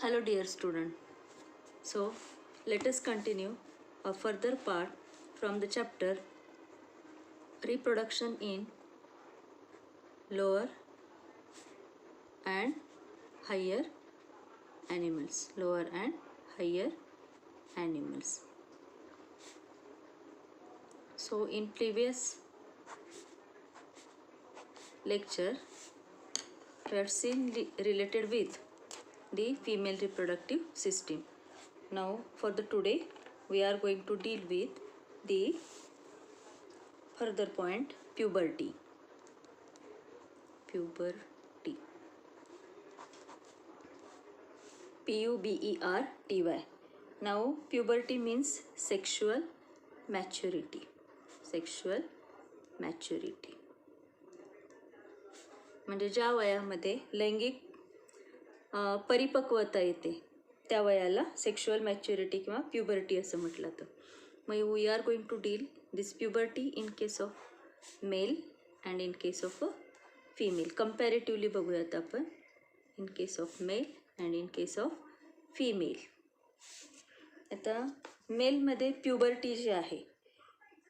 Hello dear student. So let us continue a further part from the chapter reproduction in lower and higher animals. Lower and higher animals. So in previous lecture we have seen related with the female reproductive system. Now for the today we are going to deal with the further point puberty. Puberty. Puberty. Now puberty means sexual maturity. Sexual maturity. म्हणजे ज्या वयामध्ये लैंगिक परिपक्वता येते त्या वयाला sexual maturity किंवा puberty असं म्हटलं जातं. मग we are going to deal this puberty in case of male and in case of a female. Comparatively बघूयात आपण in case of male and in case of female. आता मेलमध्ये प्युबर्टी जी आहे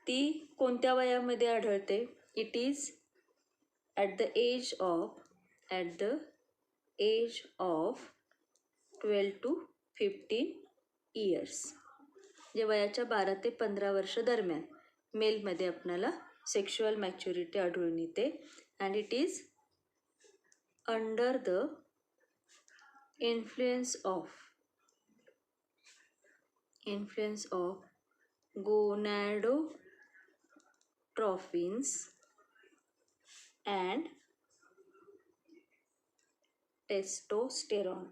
ती कोणत्या वयामध्ये आढळते? It is at the age of 12 to 15 years. जे वयाच्या 12 ते 15 वर्ष दरम्यान मेलमध्ये आपल्याला सेक्शुअल मॅच्युरिटी आढळून येते. And it is under the influence of gonadotropins and testosterone.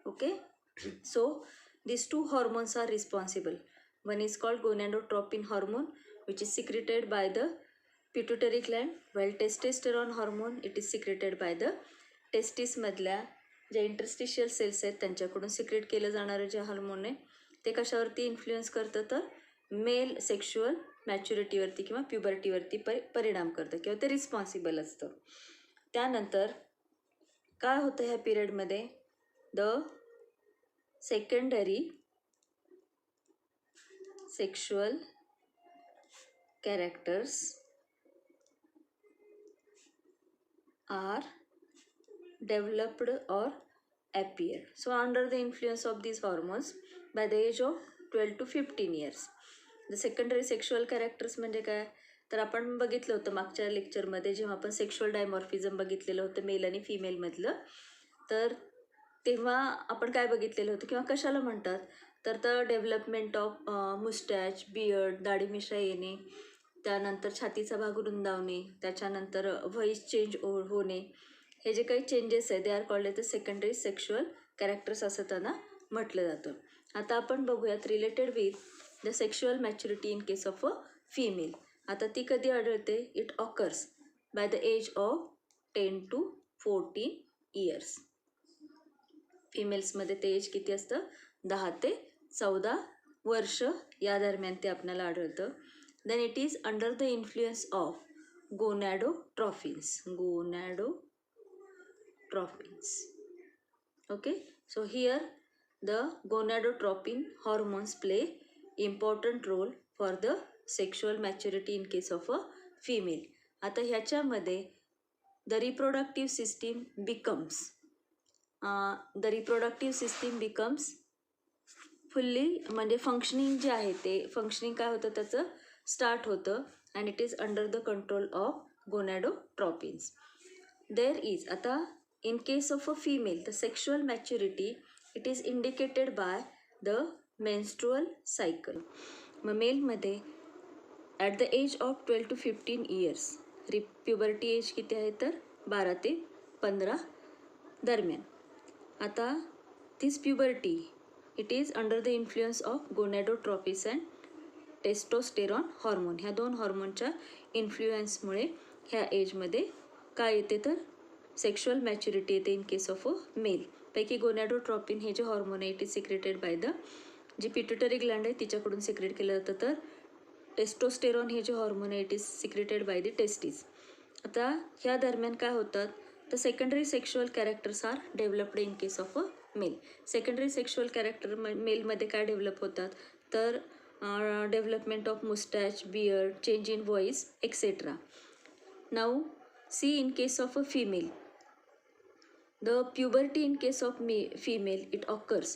Okay, so these two hormones are responsible. One is called gonadotropin hormone, which is secreted by the pituitary gland, while testosterone hormone it is secreted by the testis मधल्या ज्या interstitial cells आहेत त्यांच्याकडून secret केलं जाणारं जे hormone आहे ते कशावरती influence करतं तर मेल सेक्शुअल मॅच्युरिटीवरती किंवा प्युबर्टीवरती परिणाम करतं किंवा ते रिस्पॉन्सिबल असतं. त्यानंतर काय होतं ह्या पिरियडमध्ये? The secondary sexual characters are developed or appear. So under the influence of these hormones by the age of 12 to 15 years. The secondary sexual characters म्हणजे काय तर आपण बघितलं होतं मागच्या लेक्चरमध्ये जेव्हा आपण सेक्शुअल डायमॉर्फिझम बघितलेलं होतं मेल आणि फिमेलमधलं, तर तेव्हा आपण काय बघितलेलं होतं किंवा कशाला म्हणतात तर the development of moustache, beard, दाढी-मिशा येणे, त्यानंतर छातीचा भाग रुंदावणे, त्याच्यानंतर व्हॉइस चेंज होणे, हे जे काही चेंजेस आहे they are called the secondary sexual characters असं त्यांना म्हटलं जातं. आता आपण बघूयात related with the sexual maturity in case of a female. आता ती कधी आढळते? It occurs by the age of 10 to 14 years. फिमेल्समध्ये ते एज किती असतं? 10 ते 14 वर्ष या दरम्यान ते आपल्याला आढळतं. Then it is under the influence of gonadotropins. Okay, so here the gonadotropin hormones play important role for the sexual maturity in case of a female. आता ह्याच्यामध्ये the reproductive system becomes fully म्हणजे functioning जे आहे ते functioning काय होतं त्याचं start होतं and it is under the control of gonadotropins. There is आता in case of a female the sexual maturity it is indicated by the menstrual cycle. मग मेलमध्ये at the age of 12 to 15 years puberty age किती आहे तर 12 ते 15 दरम्यान. आता this puberty it is under the influence of gonadotropins and testosterone hormone. ह्या दोन हॉर्मोनच्या इन्फ्लुएन्समुळे ह्या एजमध्ये काय येते तर सेक्शुअल मॅच्युरिटी येते in case of a male. पैकी gonadotropin हे जे हॉर्मोन आहे it is secreted by the जी पिट्युटरी ग्लँड आहे तिच्याकडून सिक्रेट केलं जातं, तर टेस्टोस्टेरॉन हे जे हॉर्मोन आहे it is secreted by the testis. आता ह्या दरम्यान काय होतात, the secondary sexual characters are developed in case of a male. Secondary sexual character मेलमध्ये काय डेव्हलप होतात, तर development of moustache, beard, change in voice etcetera. Now see in case of a female, the puberty in case of female it occurs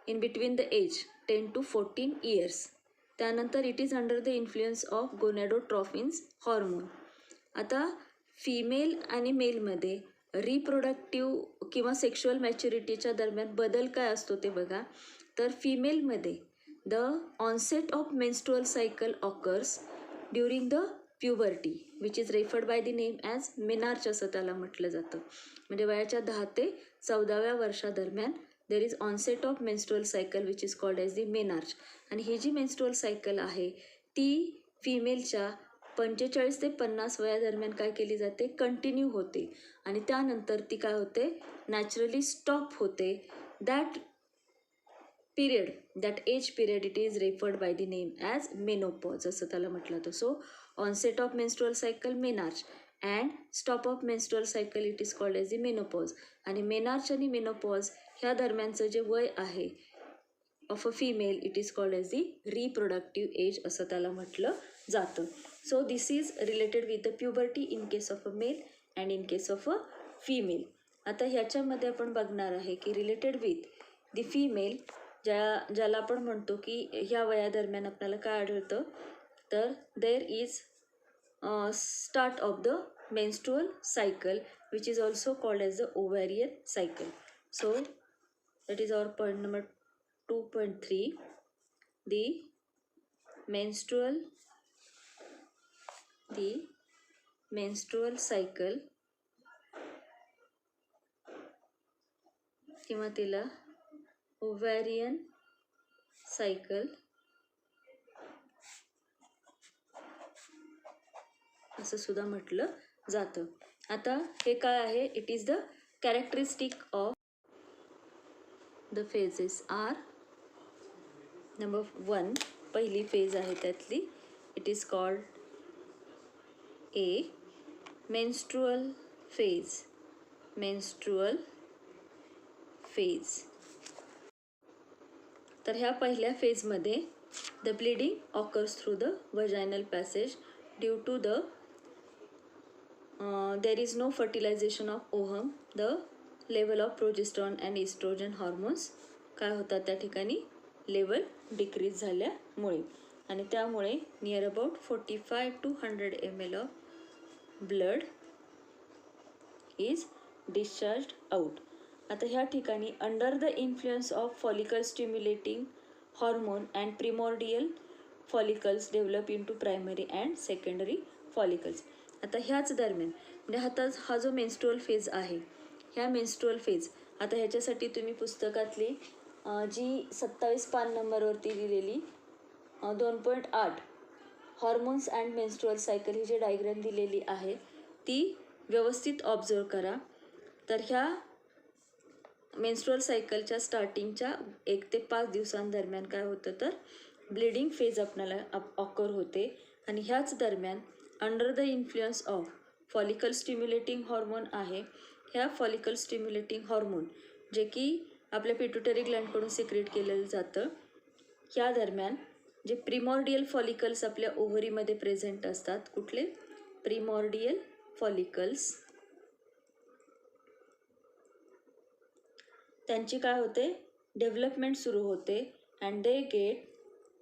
in between the age 10 to 14 years. त्यानंतर it is under the influence of gonadotrophins hormone. आता female आणि मेलमध्ये reproductive किंवा sexual मॅच्युरिटीच्या दरम्यान बदल काय असतो ते बघा. तर फिमेलमध्ये the onset of menstrual cycle occurs during the puberty which is referred by the name as menarche असं त्याला म्हटलं जातं. म्हणजे वयाच्या 10 ते 14व्या वर्षादरम्यान there is onset of menstrual cycle which is called as the menarche. आणि ही जी मेन्स्ट्रुअल सायकल आहे ती फिमेलच्या 45 ते 50 वयादरम्यान काय केली जाते, कंटिन्यू होते आणि त्यानंतर ती काय होते, नॅचरली स्टॉप होते. That period, that age period it is referred by the name as menopause असं त्याला म्हटलं जातं. So onset of menstrual cycle menarche and stop of menstrual cycle it is called as the menopause. आणि menarche आणि menopause ह्या दरम्यानचं जे वय आहे of a female it is called as the reproductive age असं त्याला म्हटलं जातं. So this is related with the puberty in case of a male and in case of a female. आता ह्याच्यामध्ये आपण बघणार आहे की रिलेटेड विथ द फिमेल ज्याला आपण म्हणतो की ह्या वयादरम्यान आपल्याला काय आढळतं, तर there is start of the menstrual cycle which is also called as the ovarian cycle. So that is our point number 2.3. the menstrual cycle किंवा तिला ओव्हॅरियन सायकल असं सुद्धा म्हटलं जातं. आता हे काय आहे, it is the characteristic of the phases are number 1 पहिली फेज आहे त्यातली it is called a menstrual phase. तर ह्या पहिल्या फेजमध्ये the bleeding occurs through the vaginal passage due to the there is no fertilization of ovum. The level of progesterone and estrogen hormones काय होतात त्या ठिकाणी, लेवल डिक्रीज झाल्यामुळे आणि त्यामुळे near about 45 to 100 ml of blood is discharged out. आता ह्या ठिकाणी under the influence of follicle stimulating hormone and primordial follicles develop into primary and secondary follicles. आता ह्याच दरम्यान म्हणजे हा जो मेन्स्ट्रुअल फेज आहे ह्या मेन्स्ट्रुअल फेज आता ह्याच्यासाठी तुम्ही पुस्तकातली जी 27 पान नंबरवरती दिलेली 2.8 हॉर्मोन्स अँड मेन्स्ट्रुअल सायकल ही जी डायग्रॅम दिलेली आहे ती व्यवस्थित ऑब्झर्व करा. तर ह्या मेन्स्ट्रुअल सायकलच्या स्टार्टिंगच्या 1 ते 5 दिवसांदरम्यान काय होतं, तर ब्लिडिंग फेज आपल्याला ऑकर होते आणि ह्याच दरम्यान under the influence of follicle stimulating hormone आहे. ह्या फॉलिकल स्टिम्युलेटिंग हॉर्मोन जे की आपल्या पिट्युटरी ग्लँडकडून सिक्रेट केलेलं जातं, ह्या दरम्यान जे प्रिमॉर्डियल फॉलिकल्स आपल्या ओव्हरीमध्ये प्रेझेंट असतात, कुठले प्रिमॉर्डियल फॉलिकल्स, त्यांची काय होते डेव्हलपमेंट सुरू होते and they get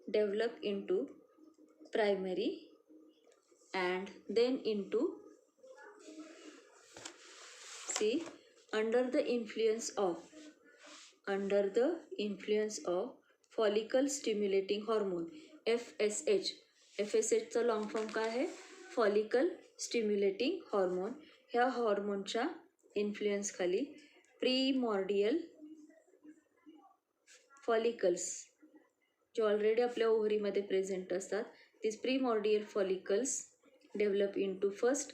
develop into primary and then into see under the influence of follicle stimulating hormone FSH. FSHचा लॉंग फॉर्म काय आहे, फॉलिकल स्टिम्युलेटिंग हॉर्मोन. ह्या हॉर्मोनच्या इन्फ्लुएन्स खाली प्रीमॉर्डियल फॉलिकल्स जे ऑलरेडी आपल्या ओव्हरीमध्ये प्रेझेंट असतात, this primordial follicles develop into first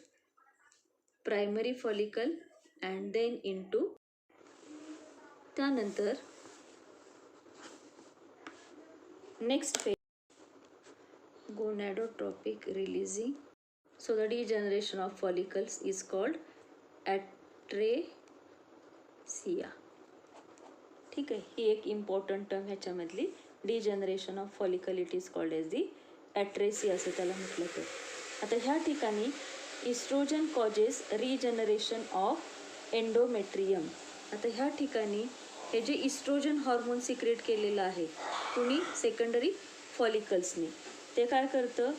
primary follicle and then into, त्यानंतर next phase gonadotropic releasing. So the degeneration of follicles is called atresia. ठीक आहे, ही एक इम्पॉर्टंट टर्म ह्याच्यामधली. Degeneration of follicle it is called as the atresia असं त्याला म्हटलं तर. आता ह्या ठिकाणी oestrogen causes regeneration of endometrium. आता ह्या ठिकाणी हे जे इस्ट्रोजन हॉर्मोन सिक्रेट केलेलं आहे कुणी, सेकंडरी फॉलिकल्सने, ते काय करतं,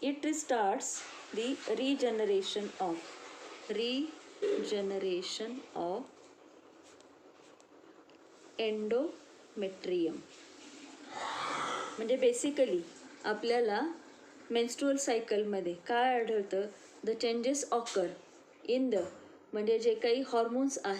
it starts the regeneration of endometrium. म्हणजे बेसिकली आपल्याला मेन्स्ट्रुअल सायकलमध्ये काय आढळतं, the changes occur in the, म्हणजे जे काही हॉर्मोन्स आहेत